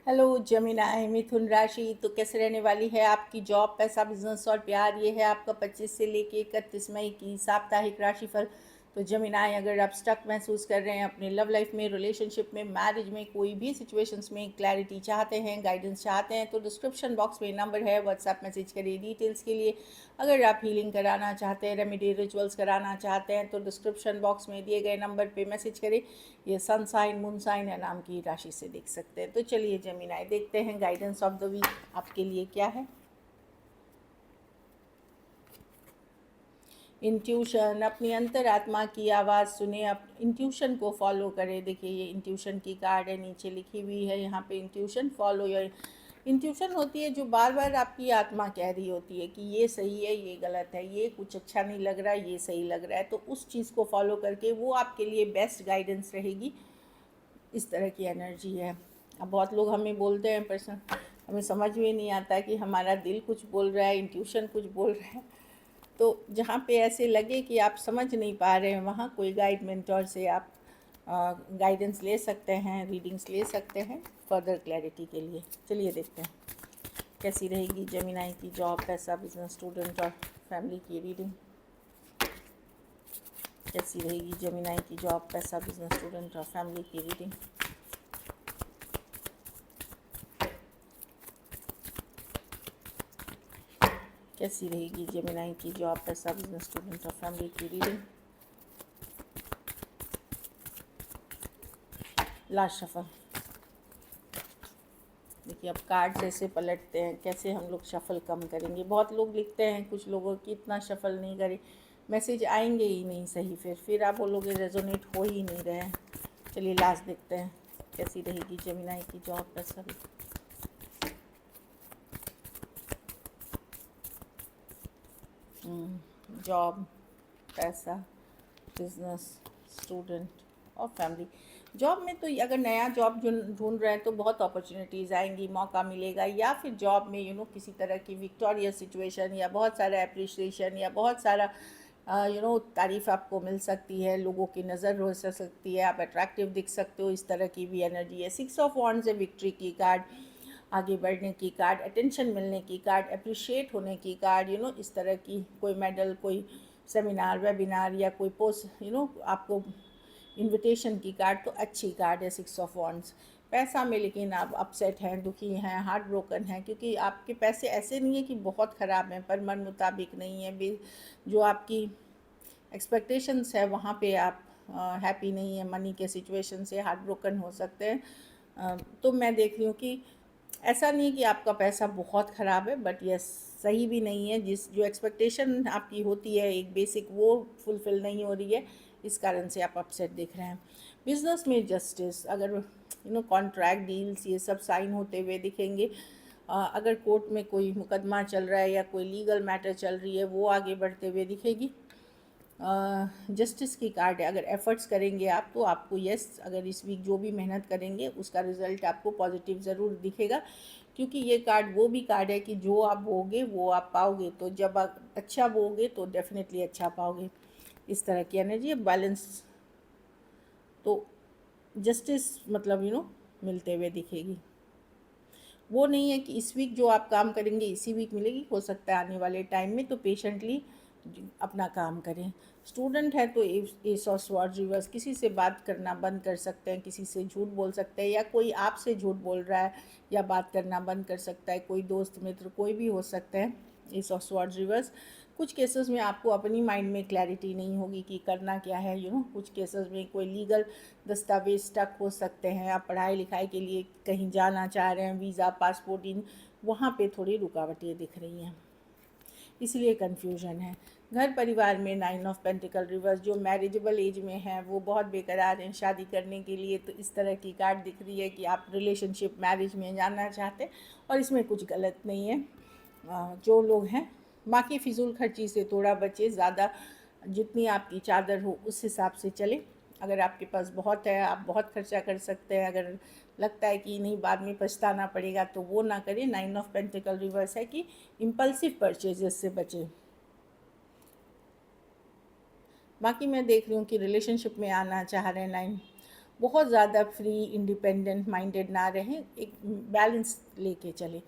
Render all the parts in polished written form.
Hello जमीनाए मिथुन राशि। तो कैसे रहने वाली है आपकी जॉब, पैसा, बिजनेस और प्यार। ये है आपका 25 से लेके 31 मई की साप्ताहिक राशिफल। तो जमीनाए, अगर आप स्टक महसूस कर रहे हैं अपने लव लाइफ में, रिलेशनशिप में, मैरिज में, कोई भी सिचुएशंस में क्लैरिटी चाहते हैं, गाइडेंस चाहते हैं, तो डिस्क्रिप्शन बॉक्स में नंबर है, व्हाट्सएप मैसेज करिए डिटेल्स के लिए। अगर आप हीलिंग कराना चाहते हैं, रेमेडी रिचुअल्स कराना चाहते हैं, तो डिस्क्रिप्शन बॉक्स में दिए गए नंबर पे मैसेज करें। ये सन साइन, मून साइन है नाम की राशि से देख सकते हैं। तो चलिए जमीनाए, देखते हैं गाइडेंस ऑफ द वीक आपके लिए क्या है। इंट्यूशन, अपनी अंतरात्मा की आवाज़ सुने, इंट्यूशन को फॉलो करें। देखिए ये इंट्यूशन की कार्ड है, नीचे लिखी हुई है यहाँ पे इंट्यूशन फॉलो योर। इंट्यूशन होती है जो बार बार आपकी आत्मा कह रही होती है कि ये सही है, ये गलत है, ये कुछ अच्छा नहीं लग रहा है, ये सही लग रहा है। तो उस चीज़ को फॉलो करके वो आपके लिए बेस्ट गाइडेंस रहेगी। इस तरह की एनर्जी है। अब बहुत लोग हमें बोलते हैं पर्सन, हमें समझ में नहीं आता कि हमारा दिल कुछ बोल रहा है, इंट्यूशन कुछ बोल रहा है। तो जहाँ पे ऐसे लगे कि आप समझ नहीं पा रहे हैं, वहाँ कोई गाइड मेंटोर से आप गाइडेंस ले सकते हैं, रीडिंग्स ले सकते हैं फर्दर क्लैरिटी के लिए। चलिए देखते हैं कैसी रहेगी जमीनाई की जॉब, पैसा, बिजनेस, स्टूडेंट और फैमिली की रीडिंग। कैसी रहेगी जमीनाई की जॉब, पैसा, बिजनेस, स्टूडेंट और फैमिली की रीडिंग। कैसी रहेगी जेमिनाई की जॉब, पैसा, बिजनेस, स्टूडेंट और फैमिली की रीडिंग। Last shuffle. देखिए अब कार्ड्स ऐसे पलटते हैं, कैसे हम लोग शफल कम करेंगे। बहुत लोग लिखते हैं, कुछ लोगों की इतना शफल नहीं करें, मैसेज आएंगे ही नहीं सही, फिर आप बोलोगे रेजोनेट हो ही नहीं रहे हैं। चलिए लास्ट देखते हैं कैसी रहेगी जेमिनाई की जॉब, पैसा, जॉब, पैसा, बिजनेस, स्टूडेंट और फैमिली। जॉब में तो अगर नया जॉब ढूंढ रहे हैं तो बहुत अपॉर्चुनिटीज़ आएंगी, मौका मिलेगा। या फिर जॉब में किसी तरह की विक्टोरियस सिचुएशन या बहुत सारा अप्रिशिएशन या बहुत सारा तारीफ़ आपको मिल सकती है, लोगों की नज़र हो सकती है, आप अट्रैक्टिव दिख सकते हो। इस तरह की भी एनर्जी है। 6 ऑफ वॉन्ड्स है, विक्ट्री की कार्ड, आगे बढ़ने की कार्ड, अटेंशन मिलने की कार्ड, अप्रिशिएट होने की कार्ड। इस तरह की कोई मेडल, कोई सेमिनार, वेबिनार या कोई पोस्ट आपको इनविटेशन की कार्ड, तो अच्छी कार्ड है 6 ऑफ वॉन्ड्स। पैसा में लेकिन आप अपसेट हैं, दुखी हैं, हार्ट ब्रोकन हैं, क्योंकि आपके पैसे ऐसे नहीं है कि बहुत ख़राब हैं, पर मन मुताबिक नहीं है। जो आपकी एक्सपेक्टेशंस है वहाँ पे आप हैप्पी नहीं है, मनी के सिचुएशन से हार्ट ब्रोकन हो सकते हैं। तो मैं देख रही हूँ कि ऐसा नहीं है कि आपका पैसा बहुत ख़राब है, बट यस सही भी नहीं है। जो एक्सपेक्टेशन आपकी होती है एक बेसिक, वो फुलफ़िल नहीं हो रही है, इस कारण से आप अपसेट दिख रहे हैं। बिजनेस में जस्टिस, अगर कॉन्ट्रैक्ट डील्स ये सब साइन होते हुए दिखेंगे। अगर कोर्ट में कोई मुकदमा चल रहा है या कोई लीगल मैटर चल रही है, वो आगे बढ़ते हुए दिखेगी। जस्टिस की कार्ड है। अगर एफ़र्ट्स करेंगे आप तो आपको अगर इस वीक जो भी मेहनत करेंगे उसका रिज़ल्ट आपको पॉजिटिव ज़रूर दिखेगा, क्योंकि ये कार्ड वो भी कार्ड है कि जो आप बोगे वो आप पाओगे। तो जब आप अच्छा बोगे तो डेफिनेटली अच्छा पाओगे। इस तरह की एनर्जी है। बैलेंस, तो जस्टिस मतलब मिलते हुए दिखेगी। वो नहीं है कि इस वीक जो आप काम करेंगे इसी वीक मिलेगी, हो सकता है आने वाले टाइम में। तो पेशेंटली अपना काम करें। स्टूडेंट है तो एस ऑफ स्वॉर्ड्स रिवर्स, किसी से बात करना बंद कर सकते हैं, किसी से झूठ बोल सकते हैं, या कोई आपसे झूठ बोल रहा है या बात करना बंद कर सकता है, कोई दोस्त मित्र कोई भी हो सकते हैं। S of swords reverse. कुछ केसेस में आपको अपनी माइंड में क्लैरिटी नहीं होगी कि करना क्या है। कुछ केसेस में कोई लीगल दस्तावेज स्टक हो सकते हैं। आप पढ़ाई लिखाई के लिए कहीं जाना चाह रहे हैं, वीज़ा, पासपोर्ट, इन वहाँ पे थोड़ी रुकावटें दिख रही हैं, इसलिए कन्फ्यूजन है। घर परिवार में 9 ऑफ पेंटिकल रिवर्स, जो मैरिजेबल एज में है वो बहुत बेकरार हैं शादी करने के लिए। तो इस तरह की कार्ड दिख रही है कि आप रिलेशनशिप, मैरिज में जाना चाहते हैं, और इसमें कुछ गलत नहीं है। जो लोग हैं, बाकी फिजूल खर्ची से थोड़ा बचे, ज़्यादा जितनी आपकी चादर हो उस हिसाब से चले। अगर आपके पास बहुत है, आप बहुत खर्चा कर सकते हैं। अगर लगता है कि नहीं बाद में पछताना पड़ेगा, तो वो ना करें। 9 ऑफ पेंटिकल रिवर्स है कि इम्पल्सिव परचेजेस से बचें। बाकी मैं देख रही हूँ कि रिलेशनशिप में आना चाह रहे हैं 9, बहुत ज़्यादा फ्री इंडिपेंडेंट माइंडेड ना रहें, एक बैलेंस लेके चलें।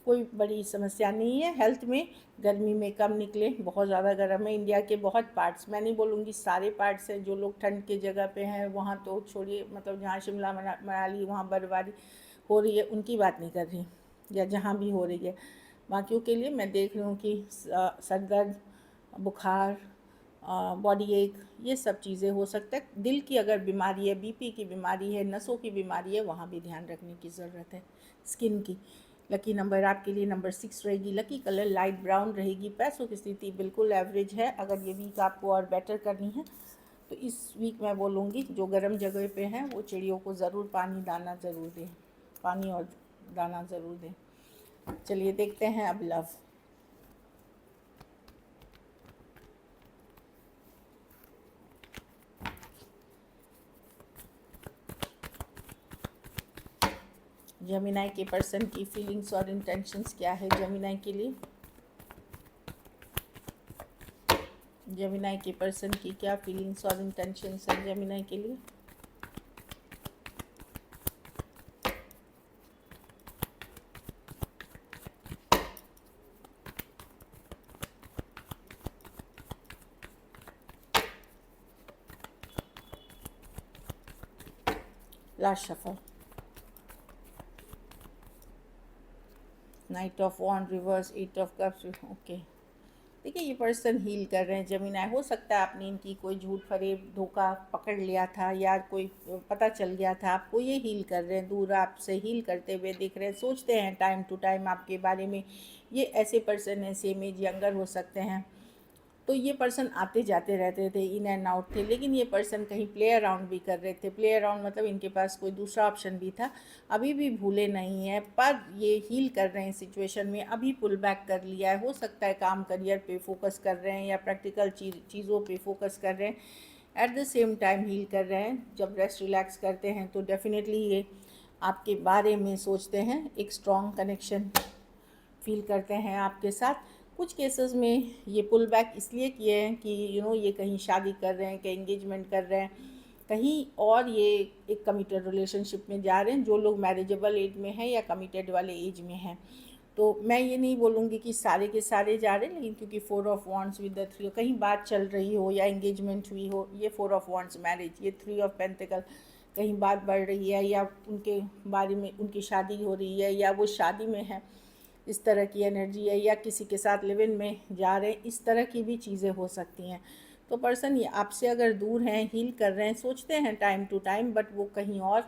कोई बड़ी समस्या नहीं है। हेल्थ में गर्मी में कम निकले, बहुत ज़्यादा गर्म है। इंडिया के बहुत पार्ट्स, मैं नहीं बोलूँगी सारे पार्ट्स हैं, जो लोग ठंड के जगह पे हैं वहाँ तो छोड़िए, मतलब जहाँ शिमला मनाली वहाँ बर्फबारी हो रही है उनकी बात नहीं कर रही, या जहाँ भी हो रही है। बाकियों के लिए मैं देख रही हूँ कि सर दर्द, बुखार, बॉडी एक, ये सब चीज़ें हो सकता है। दिल की अगर बीमारी है, बीपी की बीमारी है, नसों की बीमारी है, वहाँ भी ध्यान रखने की ज़रूरत है। स्किन की लकी नंबर आपके लिए नंबर 6 रहेगी। लकी कलर लाइट ब्राउन रहेगी। पैसों की स्थिति बिल्कुल एवरेज है। अगर ये वीक आपको और बेटर करनी है तो इस वीक मैं बोलूँगी जो गर्म जगह पे हैं वो चिड़ियों को ज़रूर पानी दाना ज़रूर दें, पानी और दाना ज़रूर दें। चलिए देखते हैं अब लव। जेमिनी के पर्सन की फीलिंग्स और इंटेंशंस क्या है जेमिनी के लिए? जेमिनी के पर्सन की क्या फीलिंग्स और इंटेंशंस है जेमिनी के लिए? Last shuffle, knight of wand reverse, 8 of cups. Okay, देखिए ये पर्सन हील कर रहे हैं जेमिनी। हो सकता है आपने इनकी कोई झूठ फरेब धोखा पकड़ लिया था, या कोई पता चल गया था आपको। ये हील कर रहे हैं, दूर आपसे हील करते हुए दिख रहे हैं। सोचते हैं टाइम टू टाइम आपके बारे में। ये ऐसे पर्सन हैं, सेम एज यंगर हो सकते हैं। तो ये पर्सन आते जाते रहते थे, इन एंड आउट थे। लेकिन ये पर्सन कहीं प्ले अराउंड भी कर रहे थे। प्ले अराउंड मतलब इनके पास कोई दूसरा ऑप्शन भी था। अभी भी भूले नहीं हैं, पर ये हील कर रहे हैं सिचुएशन में। अभी पुल बैक कर लिया है। हो सकता है काम करियर पे फोकस कर रहे हैं या प्रैक्टिकल चीज़ों पे फोकस कर रहे हैं। At the same time heal कर रहे हैं। जब रेस्ट रिलैक्स करते हैं तो डेफिनेटली ये आपके बारे में सोचते हैं, एक स्ट्रॉन्ग कनेक्शन फील करते हैं आपके साथ। कुछ केसेस में ये पुल बैक इसलिए किए हैं कि ये कहीं शादी कर रहे हैं, कहीं एंगेजमेंट कर रहे हैं, कहीं और ये एक कमिटेड रिलेशनशिप में जा रहे हैं। जो लोग मैरिजेबल एज में हैं या कमिटेड वाले एज में हैं, तो मैं ये नहीं बोलूँगी कि सारे के सारे जा रहे हैं, लेकिन क्योंकि 4 ऑफ वॉन्ड्स विद द 3, कहीं बात चल रही हो या एंगेजमेंट हुई हो, ये 4 ऑफ वॉन्ड्स मैरिज, ये 3 ऑफ पेंटिकल, कहीं बात बढ़ रही है या उनके बारे में उनकी शादी हो रही है या वो शादी में है, इस तरह की एनर्जी है, या किसी के साथ लिव इन में जा रहे हैं, इस तरह की भी चीज़ें हो सकती हैं। तो पर्सन ये आपसे अगर दूर हैं, हील कर रहे हैं, सोचते हैं टाइम टू टाइम, बट वो कहीं और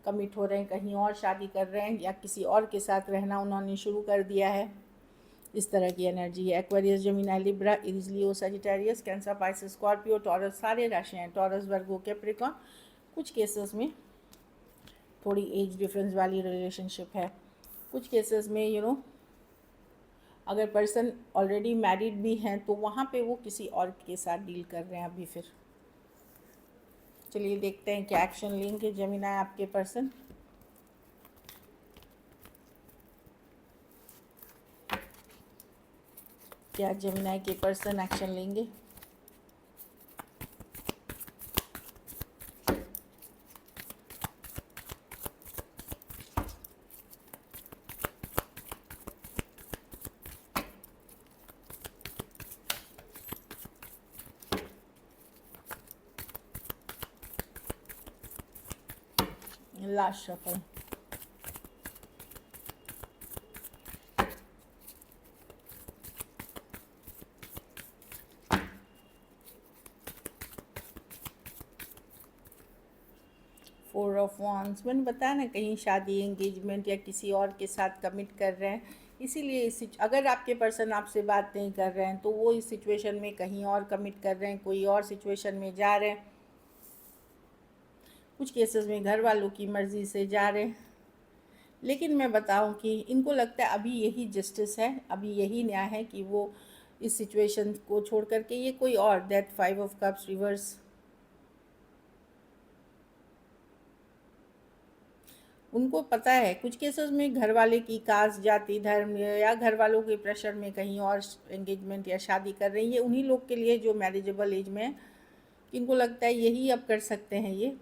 कमिट हो रहे हैं, कहीं और शादी कर रहे हैं, या किसी और के साथ रहना उन्होंने शुरू कर दिया है। इस तरह की एनर्जी है। Aquarius, Gemini, Libra, Aries, Leo, Sagittarius, Cancer, Pisces, Scorpio, Taurus, सारे राशियाँ हैं। Taurus, Virgo, Capricorn. कुछ केसेस में थोड़ी एज डिफरेंस वाली रिलेशनशिप है। कुछ केसेस में अगर पर्सन ऑलरेडी मैरिड भी हैं तो वहाँ पे वो किसी और के साथ डील कर रहे हैं अभी। फिर चलिए देखते हैं क्या एक्शन लेंगे जेमिनी आपके पर्सन। क्या जेमिनी के पर्सन एक्शन लेंगे? Last shuffle, four of wands. मैंने बताया ना, कहीं शादी, एंगेजमेंट या किसी और के साथ कमिट कर रहे हैं। इसीलिए अगर आपके पर्सन आपसे बात नहीं कर रहे हैं तो वो इस सिचुएशन में कहीं और कमिट कर रहे हैं, कोई और सिचुएशन में जा रहे हैं। कुछ केसेस में घर वालों की मर्ज़ी से जा रहे हैं। लेकिन मैं बताऊं कि इनको लगता है अभी यही जस्टिस है, अभी यही न्याय है कि वो इस सिचुएशन को छोड़ करके ये कोई और, डेथ, 5 ऑफ कप्स रिवर्स, उनको पता है। कुछ केसेस में घर वाले की कास्ट, जाति, धर्म या घर वालों के प्रेशर में कहीं और एंगेजमेंट या शादी कर रही है। उन्हीं लोग के लिए जो मैरिजेबल एज में है, इनको लगता है यही अब कर सकते हैं ये।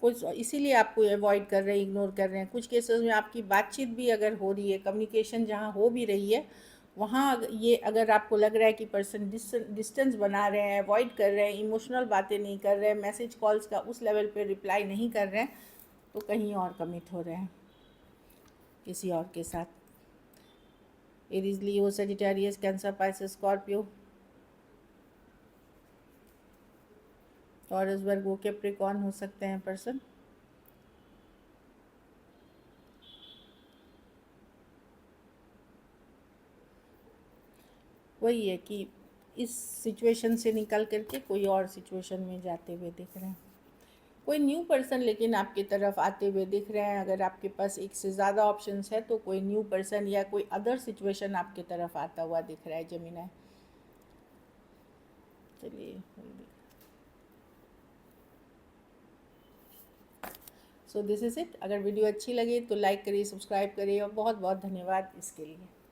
कुछ इसीलिए आपको अवॉइड कर रहे हैं, इग्नोर कर रहे हैं। कुछ केसेस में आपकी बातचीत भी अगर हो रही है, कम्युनिकेशन जहाँ हो भी रही है, वहाँ ये अगर आपको लग रहा है कि पर्सन डिस्टेंस बना रहे हैं, अवॉइड कर रहे हैं, इमोशनल बातें नहीं कर रहे हैं, मैसेज कॉल्स का उस लेवल पे रिप्लाई नहीं कर रहे हैं, तो कहीं और कमिट हो रहे हैं किसी और के साथ। Aries, Leo, Sagittarius, Cancer, Pisces, Scorpio, Taurus, Virgo, Capricorn हो सकते हैं पर्सन। वही है कि इस सिचुएशन से निकल करके कोई और सिचुएशन में जाते हुए दिख रहे हैं। कोई न्यू पर्सन लेकिन आपकी तरफ आते हुए दिख रहे हैं। अगर आपके पास एक से ज़्यादा ऑप्शंस है तो कोई न्यू पर्सन या कोई अदर सिचुएशन आपकी तरफ आता हुआ दिख रहा है जेमिनी। चलिए, सो दिस इज़ इट। अगर वीडियो अच्छी लगी तो लाइक करिए, सब्सक्राइब करिए, और बहुत बहुत धन्यवाद इसके लिए।